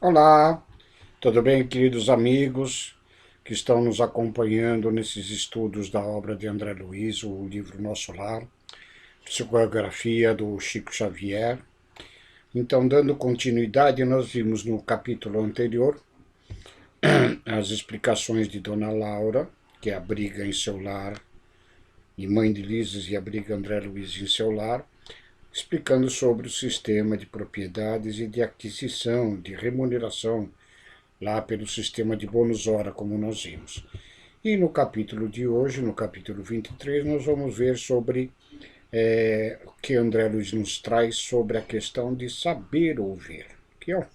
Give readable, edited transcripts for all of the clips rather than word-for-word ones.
Olá, tudo bem, queridos amigos que estão nos acompanhando nesses estudos da obra de André Luiz, o livro Nosso Lar, psicografia do Chico Xavier. Então, dando continuidade, nós vimos no capítulo anterior as explicações de Dona Laura, que abriga em seu lar, e mãe de Lises e abriga André Luiz em seu lar, explicando sobre o sistema de propriedades e de aquisição, de remuneração, lá pelo sistema de bônus hora, como nós vimos. E no capítulo de hoje, no capítulo 23, nós vamos ver sobre o que André Luiz nos traz sobre a questão de saber ouvir, que é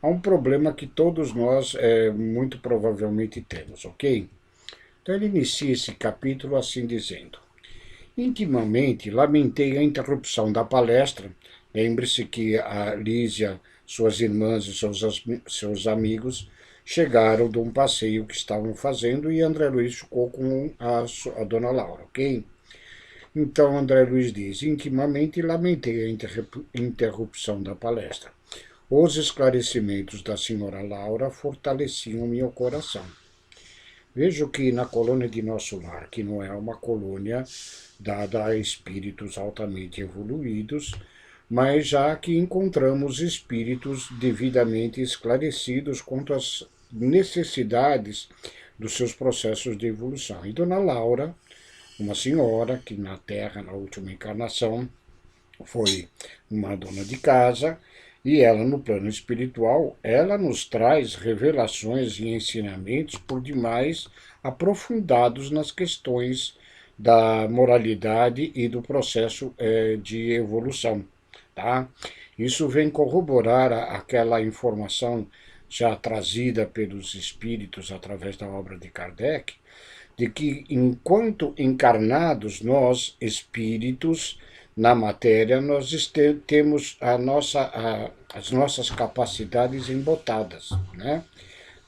um problema que todos nós muito provavelmente temos, ok? Então ele inicia esse capítulo assim dizendo: Intimamente lamentei a interrupção da palestra. Lembre-se que a Lísia, suas irmãs e seus amigos chegaram de um passeio que estavam fazendo e André Luiz ficou com a dona Laura, ok? Então André Luiz diz: intimamente lamentei a interrupção da palestra. Os esclarecimentos da senhora Laura fortaleciam meu coração. Vejo que na colônia de Nosso Lar, que não é uma colônia dada a espíritos altamente evoluídos, mas já que encontramos espíritos devidamente esclarecidos quanto às necessidades dos seus processos de evolução. E Dona Laura, uma senhora que na Terra, na última encarnação, foi uma dona de casa, e ela, no plano espiritual, ela nos traz revelações e ensinamentos por demais aprofundados nas questões da moralidade e do processo de evolução. Tá? Isso vem corroborar aquela informação já trazida pelos espíritos através da obra de Kardec, de que enquanto encarnados, nós, espíritos, na matéria, nós temos as nossas capacidades embotadas, né?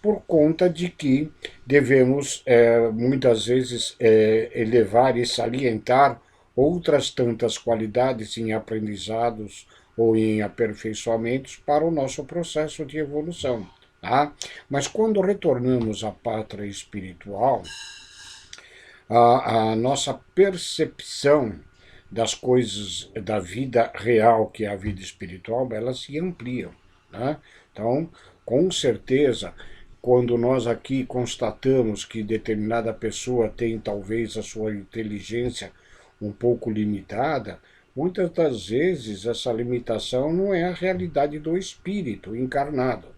Por conta de que devemos, muitas vezes, elevar e salientar outras tantas qualidades em aprendizados ou em aperfeiçoamentos para o nosso processo de evolução. Tá? Mas quando retornamos à pátria espiritual, a nossa percepção das coisas da vida real, que é a vida espiritual, elas se ampliam. Né? Então, com certeza, quando nós aqui constatamos que determinada pessoa tem talvez a sua inteligência um pouco limitada, muitas das vezes essa limitação não é a realidade do espírito encarnado.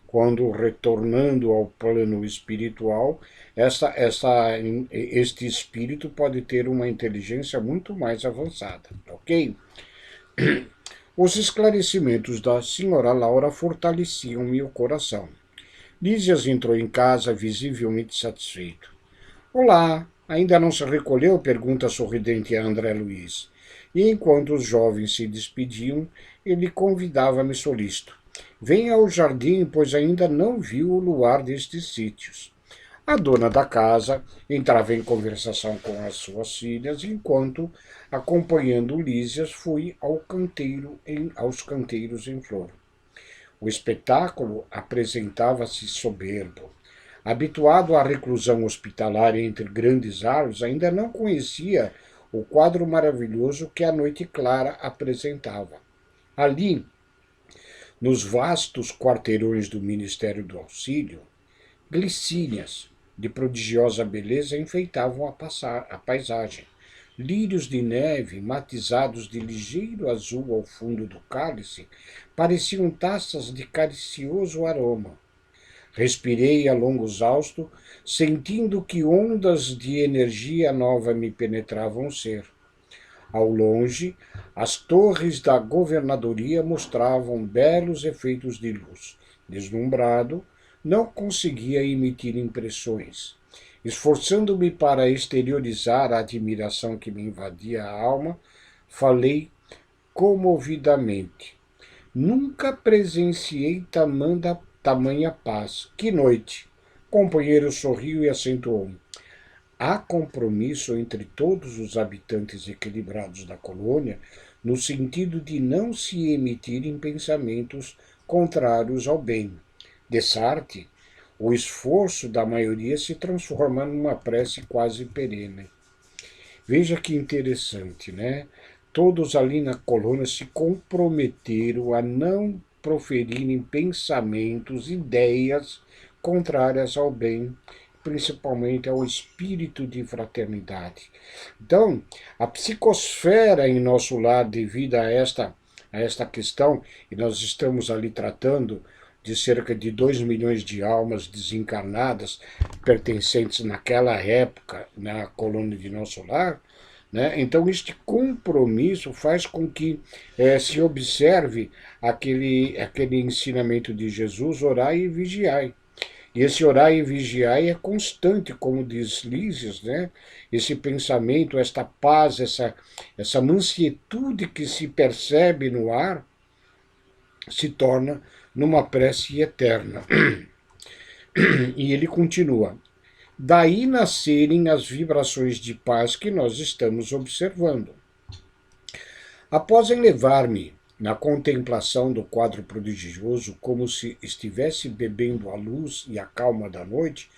Quando retornando ao plano espiritual, este espírito pode ter uma inteligência muito mais avançada, ok? Os esclarecimentos da senhora Laura fortaleciam meu coração. Lísias entrou em casa visivelmente satisfeito. Olá, ainda não se recolheu? Pergunta sorridente a André Luiz. E enquanto os jovens se despediam, ele convidava-me solícito. Venha ao jardim, pois ainda não viu o luar destes sítios. A dona da casa entrava em conversação com as suas filhas, enquanto, acompanhando Lísias, fui aos canteiros em flor. O espetáculo apresentava-se soberbo. Habituado à reclusão hospitalar entre grandes árvores, ainda não conhecia o quadro maravilhoso que a noite clara apresentava. Ali, nos vastos quarteirões do Ministério do Auxílio, glicínias de prodigiosa beleza enfeitavam a paisagem. Lírios de neve, matizados de ligeiro azul ao fundo do cálice, pareciam taças de caricioso aroma. Respirei a longo exausto, sentindo que ondas de energia nova me penetravam o ser. Ao longe, as torres da governadoria mostravam belos efeitos de luz. Deslumbrado, não conseguia emitir impressões. Esforçando-me para exteriorizar a admiração que me invadia a alma, falei comovidamente. Nunca presenciei tamanha paz. Que noite! O companheiro sorriu e acentuou. Há compromisso entre todos os habitantes equilibrados da colônia, no sentido de não se emitirem pensamentos contrários ao bem. Dessarte, o esforço da maioria se transforma numa prece quase perene. Veja que interessante, né? Todos ali na colônia se comprometeram a não proferirem pensamentos, ideias contrárias ao bem, principalmente ao espírito de fraternidade. Então, a psicosfera em nosso lar, devido a esta questão, e nós estamos ali tratando de cerca de 2 milhões de almas desencarnadas pertencentes naquela época na colônia de nosso lar, né? Então, este compromisso faz com que se observe aquele ensinamento de Jesus, orai e vigiai. E esse orar e vigiar é constante, como diz Lísias, né? Esse pensamento, esta paz, essa mansietude que se percebe no ar, se torna numa prece eterna. E ele continua. Daí nascerem as vibrações de paz que nós estamos observando. Após elevar-me na contemplação do quadro prodigioso, como se estivesse bebendo a luz e a calma da noite,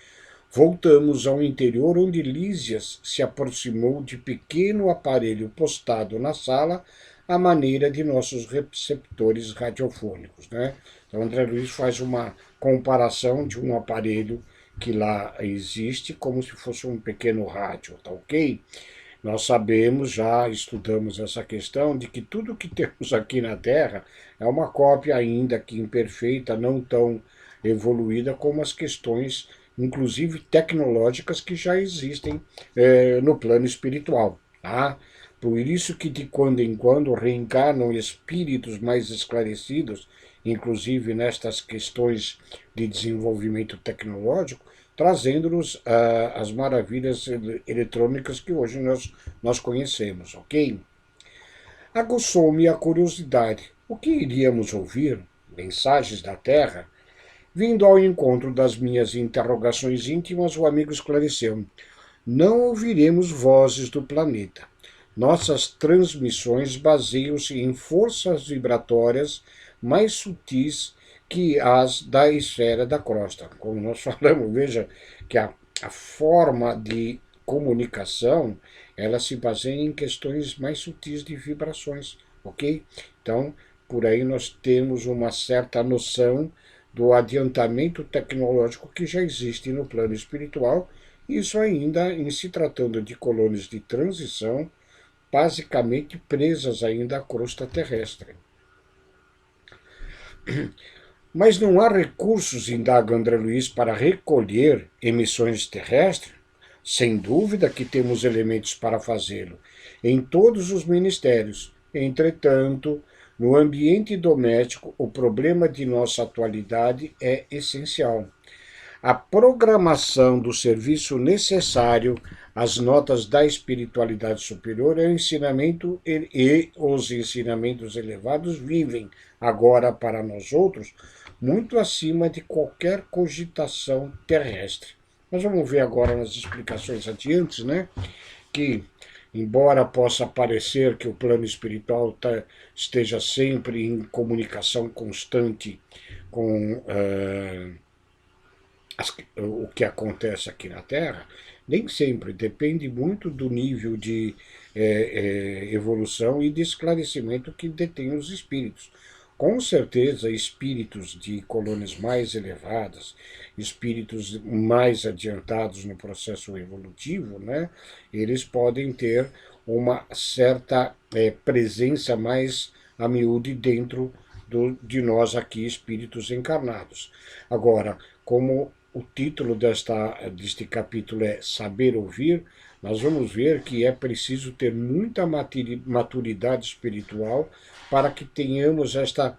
voltamos ao interior, onde Lísias se aproximou de pequeno aparelho postado na sala, à maneira de nossos receptores radiofônicos, né? Então, André Luiz faz uma comparação de um aparelho que lá existe como se fosse um pequeno rádio, tá ok? Nós sabemos, já estudamos essa questão, de que tudo que temos aqui na Terra é uma cópia ainda que imperfeita, não tão evoluída como as questões, inclusive tecnológicas, que já existem no plano espiritual. Tá? Por isso que de quando em quando reencarnam espíritos mais esclarecidos, inclusive nestas questões de desenvolvimento tecnológico, trazendo-nos as maravilhas eletrônicas que hoje nós conhecemos, ok? Aguçou-me a curiosidade. O que iríamos ouvir? Mensagens da Terra? Vindo ao encontro das minhas interrogações íntimas, o amigo esclareceu: não ouviremos vozes do planeta. Nossas transmissões baseiam-se em forças vibratórias mais sutis que as da esfera da crosta. Como nós falamos, veja que a forma de comunicação, ela se baseia em questões mais sutis de vibrações, ok? Então, por aí nós temos uma certa noção do adiantamento tecnológico que já existe no plano espiritual, isso ainda em se tratando de colônias de transição, basicamente presas ainda à crosta terrestre. Mas não há recursos, indaga André Luiz, para recolher emissões terrestres? Sem dúvida que temos elementos para fazê-lo, em todos os ministérios. Entretanto, no ambiente doméstico, o problema de nossa atualidade é essencial. A programação do serviço necessário às notas da espiritualidade superior é o ensinamento e os ensinamentos elevados vivem agora para nós outros muito acima de qualquer cogitação terrestre. Nós vamos ver agora nas explicações adiantes, né, que embora possa parecer que o plano espiritual esteja sempre em comunicação constante com o que acontece aqui na Terra, nem sempre, depende muito do nível de evolução e de esclarecimento que detêm os espíritos. Com certeza, espíritos de colônias mais elevadas, espíritos mais adiantados no processo evolutivo, né, eles podem ter uma certa presença mais a miúde dentro de nós aqui, espíritos encarnados. Agora, como o título deste capítulo é Saber Ouvir, nós vamos ver que é preciso ter muita maturidade espiritual para que tenhamos esta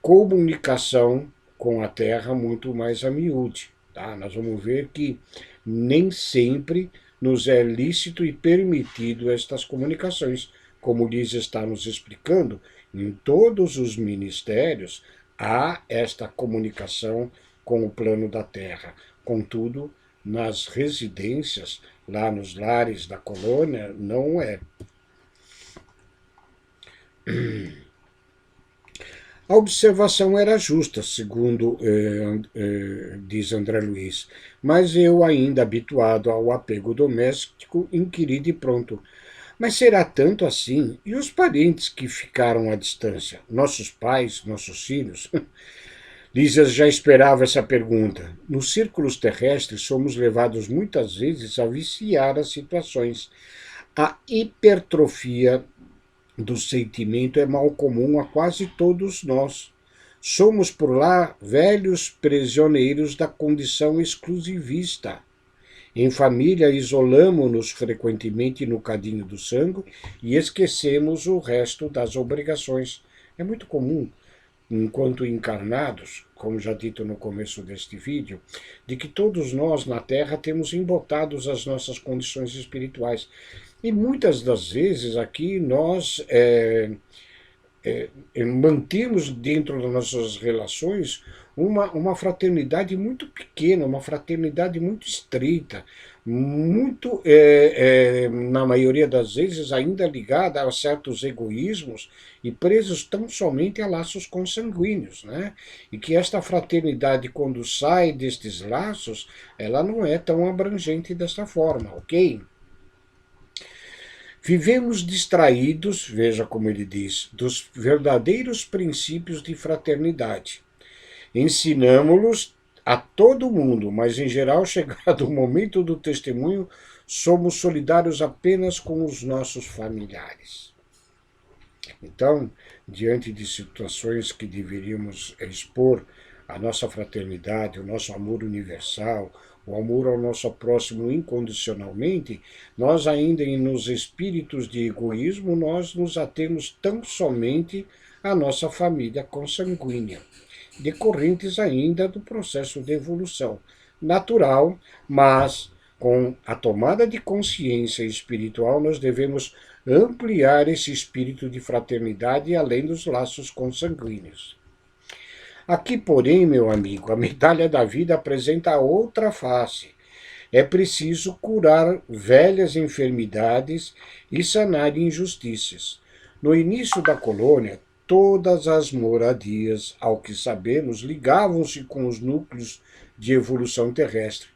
comunicação com a Terra muito mais a miúde. Tá? Nós vamos ver que nem sempre nos é lícito e permitido estas comunicações. Como Liz está nos explicando, em todos os ministérios há esta comunicação com o plano da Terra. Contudo, nas residências, lá nos lares da colônia, não é. A observação era justa, segundo diz André Luiz, mas eu, ainda habituado ao apego doméstico, inquiri de pronto. Mas será tanto assim? E os parentes que ficaram à distância? Nossos pais, nossos filhos? Lísias já esperava essa pergunta. Nos círculos terrestres, somos levados muitas vezes a viciar as situações. A hipertrofia do sentimento é mal comum a quase todos nós. Somos por lá velhos prisioneiros da condição exclusivista. Em família, isolamo-nos frequentemente no cadinho do sangue e esquecemos o resto das obrigações. É muito comum, enquanto encarnados, como já dito no começo deste vídeo, de que todos nós na Terra temos embotados as nossas condições espirituais. E muitas das vezes aqui nós mantemos dentro das nossas relações uma fraternidade muito pequena, uma fraternidade muito estreita, muito, na maioria das vezes, ainda ligada a certos egoísmos e presos tão somente a laços consanguíneos, né? E que esta fraternidade, quando sai destes laços, ela não é tão abrangente desta forma, ok? Vivemos distraídos, veja como ele diz, dos verdadeiros princípios de fraternidade. Ensinamo-los a todo mundo, mas em geral, chegado o momento do testemunho, somos solidários apenas com os nossos familiares. Então, diante de situações que deveríamos expor a nossa fraternidade, o nosso amor universal, o amor ao nosso próximo incondicionalmente, nós ainda nos espíritos de egoísmo, nós nos atemos tão somente à nossa família consanguínea, decorrentes ainda do processo de evolução natural, mas com a tomada de consciência espiritual nós devemos ampliar esse espírito de fraternidade além dos laços consanguíneos. Aqui, porém, meu amigo, a medalha da vida apresenta outra face. É preciso curar velhas enfermidades e sanar injustiças. No início da colônia, todas as moradias, ao que sabemos, ligavam-se com os núcleos de evolução terrestre.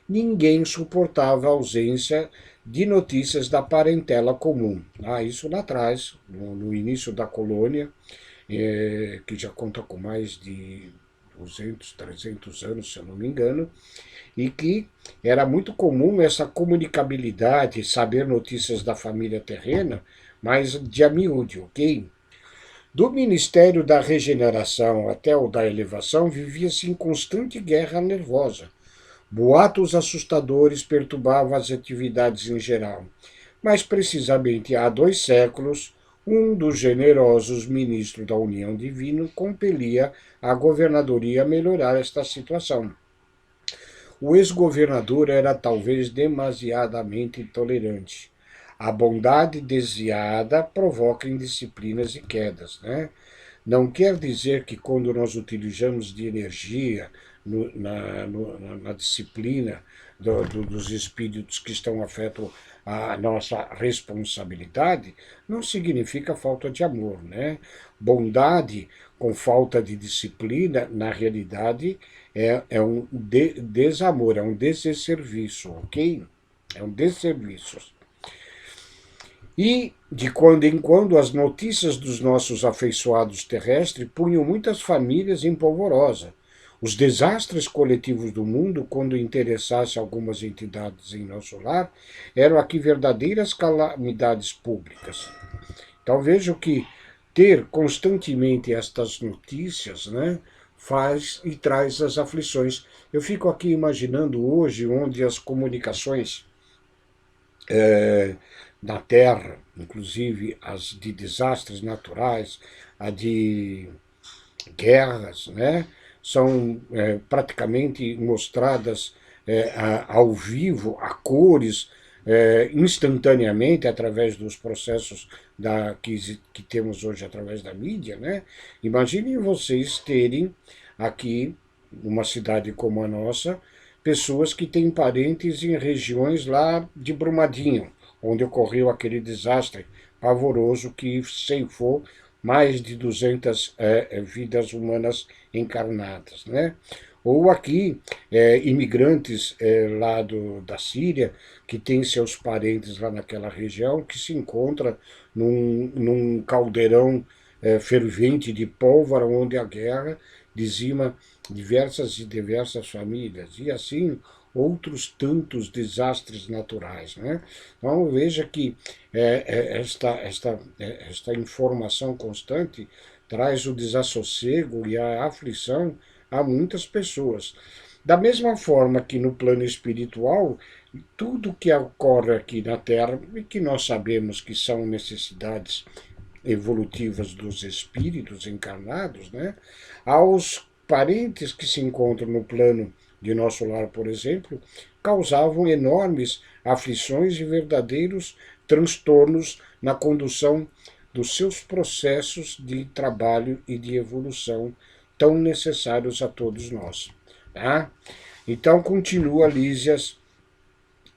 Ninguém suportava a ausência de notícias da parentela comum. Isso lá atrás, no início da colônia, que já conta com mais de 200, 300 anos, se eu não me engano, e que era muito comum essa comunicabilidade, saber notícias da família terrena, mas de a miúde, ok? Do Ministério da Regeneração até o da Elevação, vivia-se em constante guerra nervosa. Boatos assustadores perturbavam as atividades em geral. Mas, precisamente há 2 séculos, um dos generosos ministros da União Divina compelia a governadoria a melhorar esta situação. O ex-governador era talvez demasiadamente intolerante. A bondade desviada provoca indisciplinas e quedas, né? Não quer dizer que quando nós utilizamos de energia na disciplina dos espíritos que estão afetos à nossa responsabilidade, não significa falta de amor, né? Bondade com falta de disciplina, na realidade, é um desamor, é um desserviço, ok? É um desserviço. E, de quando em quando, as notícias dos nossos afeiçoados terrestres punham muitas famílias em polvorosa. Os desastres coletivos do mundo, quando interessasse algumas entidades em nosso lar, eram aqui verdadeiras calamidades públicas. Então vejo que ter constantemente estas notícias, né, faz e traz as aflições. Eu fico aqui imaginando hoje, onde as comunicações na Terra, inclusive as de desastres naturais, a de guerras, né, são praticamente mostradas ao vivo, a cores, instantaneamente, através dos processos que temos hoje através da mídia, né? Imaginem vocês terem aqui, numa cidade como a nossa, pessoas que têm parentes em regiões lá de Brumadinho, onde ocorreu aquele desastre pavoroso que ceifou mais de 200 vidas humanas encarnadas, né? Ou aqui, imigrantes lá da Síria, que têm seus parentes lá naquela região, que se encontra num caldeirão fervente de pólvora, onde a guerra dizima diversas e diversas famílias, e assim outros tantos desastres naturais, né? Então veja que esta informação constante traz o desassossego e a aflição a muitas pessoas. Da mesma forma que no plano espiritual, tudo que ocorre aqui na Terra, e que nós sabemos que são necessidades evolutivas dos espíritos encarnados, né? Aos parentes que se encontram no plano de nosso lar, por exemplo, causavam enormes aflições e verdadeiros transtornos na condução dos seus processos de trabalho e de evolução tão necessários a todos nós. Tá? Então, continua Lísias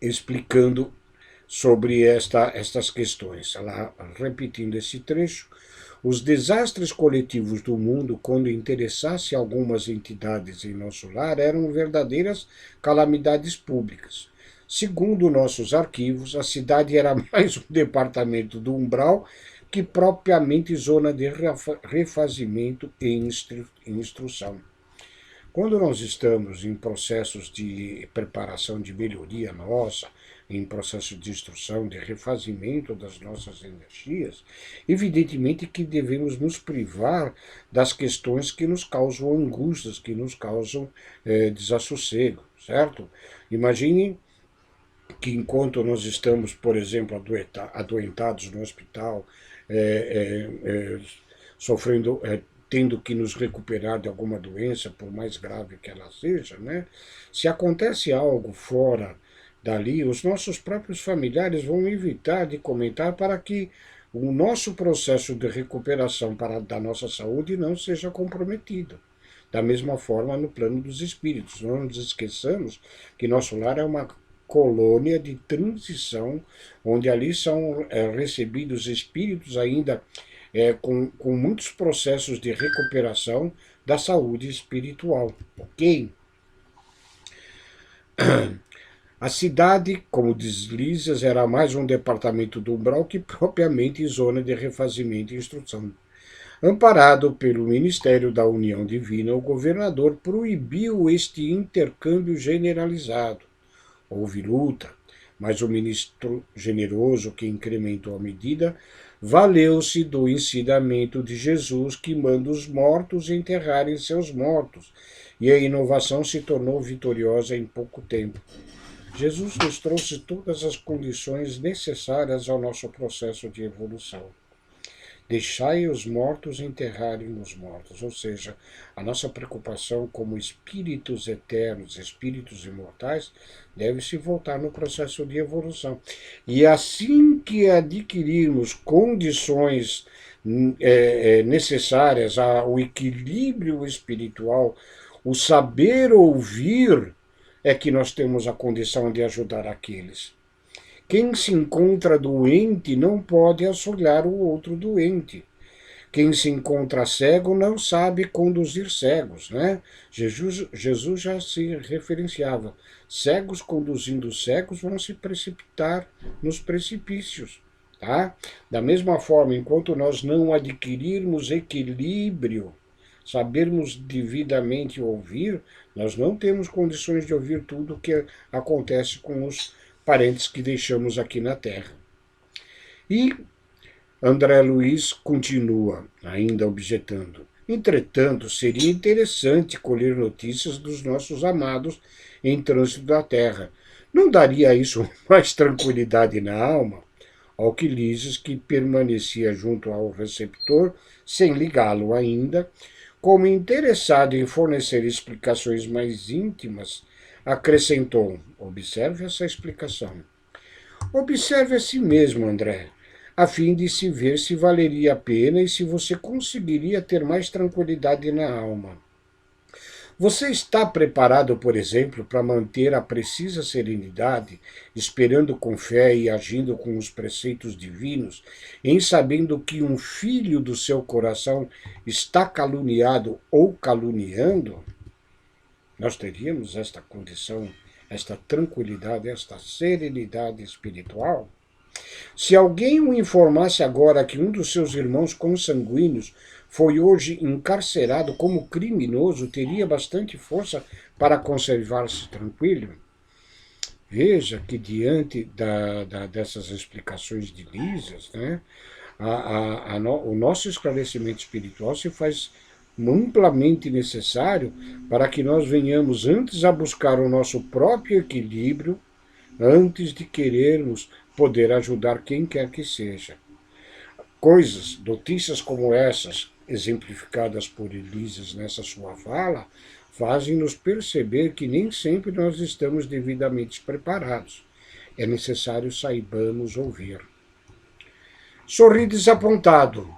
explicando sobre estas questões. Ela, repetindo esse trecho, os desastres coletivos do mundo, quando interessasse algumas entidades em nosso lar, eram verdadeiras calamidades públicas. Segundo nossos arquivos, a cidade era mais um departamento do umbral que propriamente zona de refazimento e instrução. Quando nós estamos em processos de preparação de melhoria nossa, em processo de instrução, de refazimento das nossas energias, evidentemente que devemos nos privar das questões que nos causam angústias, que nos causam desassossego, certo? Imagine que enquanto nós estamos, por exemplo, adoentados no hospital, sofrendo, tendo que nos recuperar de alguma doença, por mais grave que ela seja, né? Se acontece algo fora dali, os nossos próprios familiares vão evitar de comentar para que o nosso processo de recuperação da nossa saúde não seja comprometido. Da mesma forma, no plano dos espíritos, não nos esqueçamos que nosso lar é uma colônia de transição, onde ali são recebidos espíritos ainda com muitos processos de recuperação da saúde espiritual, ok? A cidade, como diz Lísias, era mais um departamento do umbral que propriamente zona de refazimento e instrução. Amparado pelo Ministério da União Divina, o governador proibiu este intercâmbio generalizado. Houve luta, mas o ministro generoso, que incrementou a medida, valeu-se do ensinamento de Jesus, que manda os mortos enterrarem seus mortos, e a inovação se tornou vitoriosa em pouco tempo. Jesus nos trouxe todas as condições necessárias ao nosso processo de evolução. Deixai os mortos enterrarem os mortos, ou seja, a nossa preocupação como espíritos eternos, espíritos imortais, deve se voltar no processo de evolução. E assim que adquirirmos condições necessárias ao equilíbrio espiritual, o saber ouvir, é que nós temos a condição de ajudar aqueles. Quem se encontra doente não pode auxiliar o outro doente. Quem se encontra cego não sabe conduzir cegos, né? Jesus já se referenciava. Cegos conduzindo cegos vão se precipitar nos precipícios, tá? Da mesma forma, enquanto nós não adquirirmos equilíbrio, sabermos devidamente ouvir, nós não temos condições de ouvir tudo o que acontece com os parentes que deixamos aqui na Terra. E André Luiz continua, ainda objetando. Entretanto, seria interessante colher notícias dos nossos amados em trânsito da Terra. Não daria isso mais tranquilidade na alma? Alquilises, que permanecia junto ao receptor, sem ligá-lo ainda, como interessado em fornecer explicações mais íntimas, acrescentou: observe essa explicação. Observe a si mesmo, André, a fim de se ver se valeria a pena e se você conseguiria ter mais tranquilidade na alma. Você está preparado, por exemplo, para manter a precisa serenidade, esperando com fé e agindo com os preceitos divinos, em sabendo que um filho do seu coração está caluniado ou caluniando? Nós teríamos esta condição, esta tranquilidade, esta serenidade espiritual? Se alguém o informasse agora que um dos seus irmãos consanguíneos foi hoje encarcerado como criminoso, teria bastante força para conservar-se tranquilo? Veja que diante dessas explicações de Lísias, né, o nosso esclarecimento espiritual se faz amplamente necessário para que nós venhamos antes a buscar o nosso próprio equilíbrio, antes de querermos poder ajudar quem quer que seja. Coisas, notícias como essas, exemplificadas por Elises nessa sua fala, fazem-nos perceber que nem sempre nós estamos devidamente preparados. É necessário saibamos ouvir. Sorri desapontado.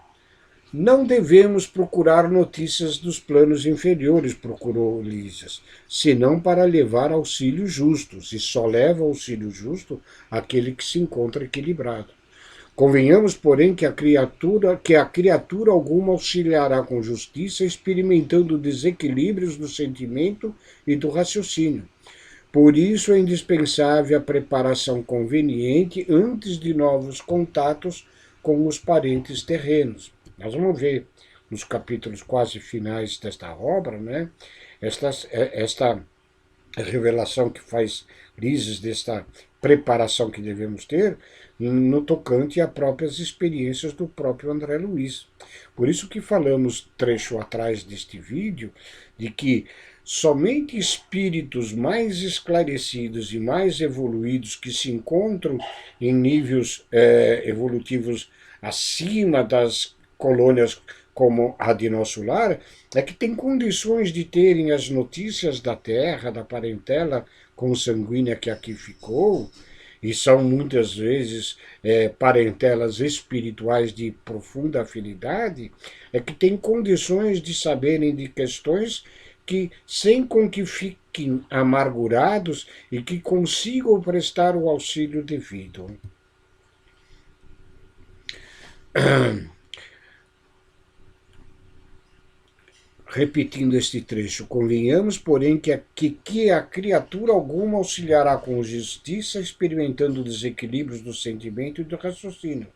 Não devemos procurar notícias dos planos inferiores, procurou Lísias, senão para levar auxílios justos, e só leva auxílio justo aquele que se encontra equilibrado. Convenhamos, porém, que a criatura alguma auxiliará com justiça, experimentando desequilíbrios do sentimento e do raciocínio. Por isso é indispensável a preparação conveniente antes de novos contatos com os parentes terrenos. Nós vamos ver nos capítulos quase finais desta obra, né, esta revelação que faz Lísias desta preparação que devemos ter no tocante a próprias experiências do próprio André Luiz. Por isso que falamos trecho atrás deste vídeo de que somente espíritos mais esclarecidos e mais evoluídos que se encontram em níveis evolutivos acima das colônias como a de nosso lar, é que tem condições de terem as notícias da terra, da parentela consanguínea que aqui ficou, e são muitas vezes parentelas espirituais de profunda afinidade, é que tem condições de saberem de questões que, sem com que fiquem amargurados e que consigam prestar o auxílio devido. Repetindo este trecho, convenhamos, porém, que a criatura alguma auxiliará com justiça, experimentando desequilíbrios do sentimento e do raciocínio.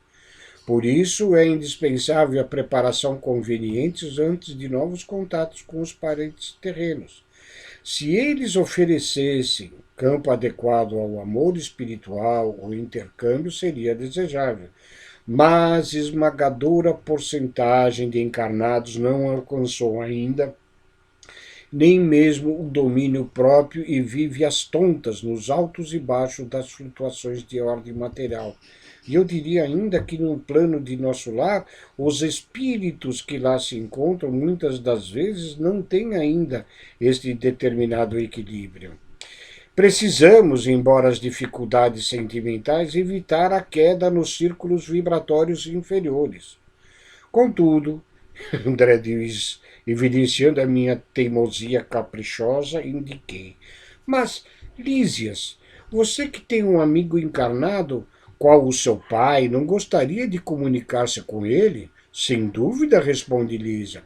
Por isso, é indispensável a preparação conveniente antes de novos contatos com os parentes terrenos. Se eles oferecessem campo adequado ao amor espiritual, o intercâmbio seria desejável. Mas esmagadora porcentagem de encarnados não alcançou ainda nem mesmo o domínio próprio e vive às tontas nos altos e baixos das flutuações de ordem material. E eu diria ainda que no plano de nosso lar, os espíritos que lá se encontram, muitas das vezes, não têm ainda este determinado equilíbrio. Precisamos, embora as dificuldades sentimentais, evitar a queda nos círculos vibratórios inferiores. Contudo, André diz, evidenciando a minha teimosia caprichosa, indiquei. Mas, Lísias, você que tem um amigo encarnado, qual o seu pai, não gostaria de comunicar-se com ele? Sem dúvida, responde Lísia.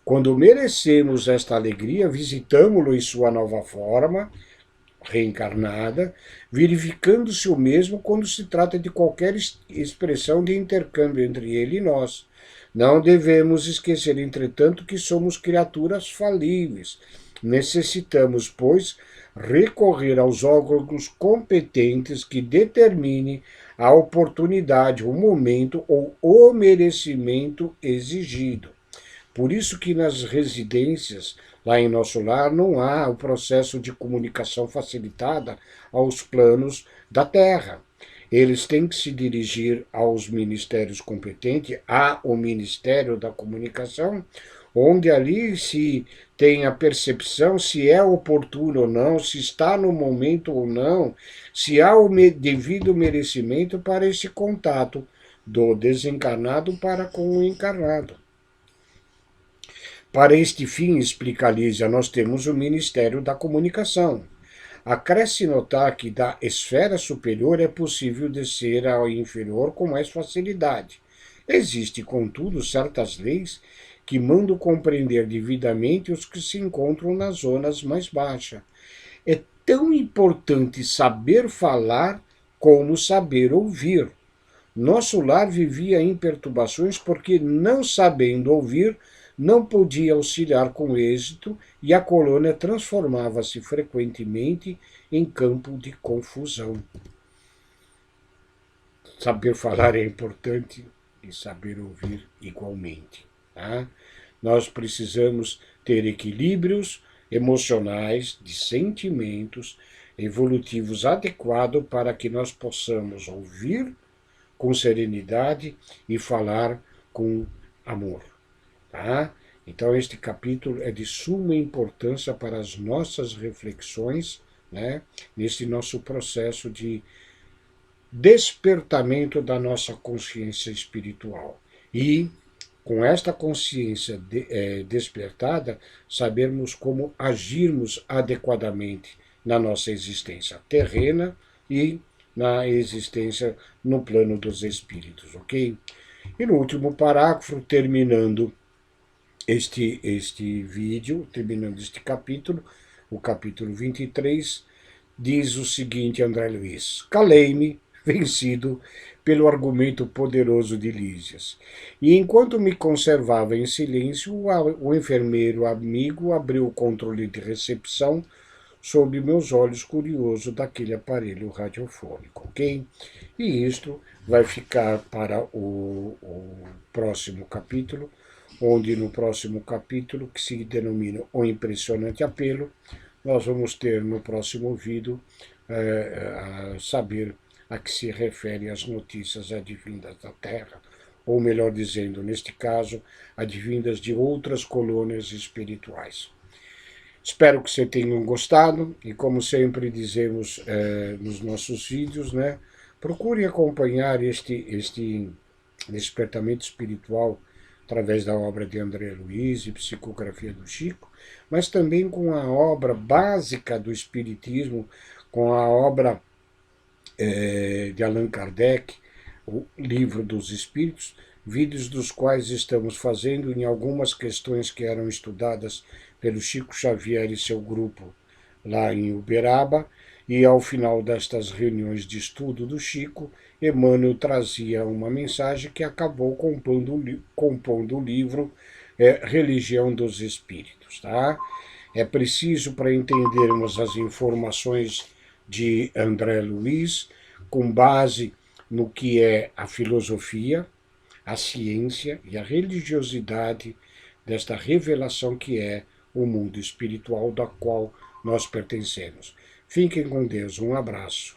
Quando merecemos esta alegria, visitamo-lo em sua nova forma, reencarnada, verificando-se o mesmo quando se trata de qualquer expressão de intercâmbio entre ele e nós. Não devemos esquecer, entretanto, que somos criaturas falíveis. Necessitamos, pois, recorrer aos órgãos competentes que determinem a oportunidade, o momento ou o merecimento exigido. Por isso que nas residências, lá em nosso lar, não há o processo de comunicação facilitada aos planos da Terra. Eles têm que se dirigir aos ministérios competentes, ao Ministério da Comunicação, onde ali se tem a percepção se é oportuno ou não, se está no momento ou não, se há o devido merecimento para esse contato do desencarnado para com o encarnado. Para este fim, explica Lísia, nós temos o Ministério da Comunicação. Acresce notar que da esfera superior é possível descer ao inferior com mais facilidade. Existem, contudo, certas leis que mandam compreender devidamente os que se encontram nas zonas mais baixas. É tão importante saber falar como saber ouvir. Nosso lar vivia em perturbações porque, não sabendo ouvir, não podia auxiliar com êxito e a colônia transformava-se frequentemente em campo de confusão. Saber falar é importante e saber ouvir igualmente. Tá? Nós precisamos ter equilíbrios emocionais, de sentimentos evolutivos adequados para que nós possamos ouvir com serenidade e falar com amor. Tá? Então, este capítulo é de suma importância para as nossas reflexões, né, nesse nosso processo de despertamento da nossa consciência espiritual. E, com esta consciência despertada, sabermos como agirmos adequadamente na nossa existência terrena e na existência no plano dos espíritos, ok? E no último parágrafo, terminando este vídeo, terminando este capítulo, o capítulo 23, diz o seguinte, André Luiz: calei-me, vencido pelo argumento poderoso de Lísias. E enquanto me conservava em silêncio, o enfermeiro amigo abriu o controle de recepção sob meus olhos, curioso daquele aparelho radiofônico, ok? E isto vai ficar para o próximo capítulo, onde no próximo capítulo, que se denomina O Impressionante Apelo, nós vamos ter no próximo vídeo a saber a que se refere as notícias advindas da Terra, ou melhor dizendo, neste caso, advindas de outras colônias espirituais. Espero que vocês tenham gostado e, como sempre dizemos nos nossos vídeos, né, procure acompanhar este despertamento espiritual através da obra de André Luiz e Psicografia do Chico, mas também com a obra básica do Espiritismo, com a obra de Allan Kardec, o Livro dos Espíritos, vídeos dos quais estamos fazendo em algumas questões que eram estudadas pelo Chico Xavier e seu grupo lá em Uberaba, e ao final destas reuniões de estudo do Chico, Emmanuel trazia uma mensagem que acabou compondo o livro Religião dos Espíritos. Tá? É preciso, para entendermos as informações de André Luiz, com base no que é a filosofia, a ciência e a religiosidade desta revelação que é o mundo espiritual da qual nós pertencemos. Fiquem com Deus. Um abraço.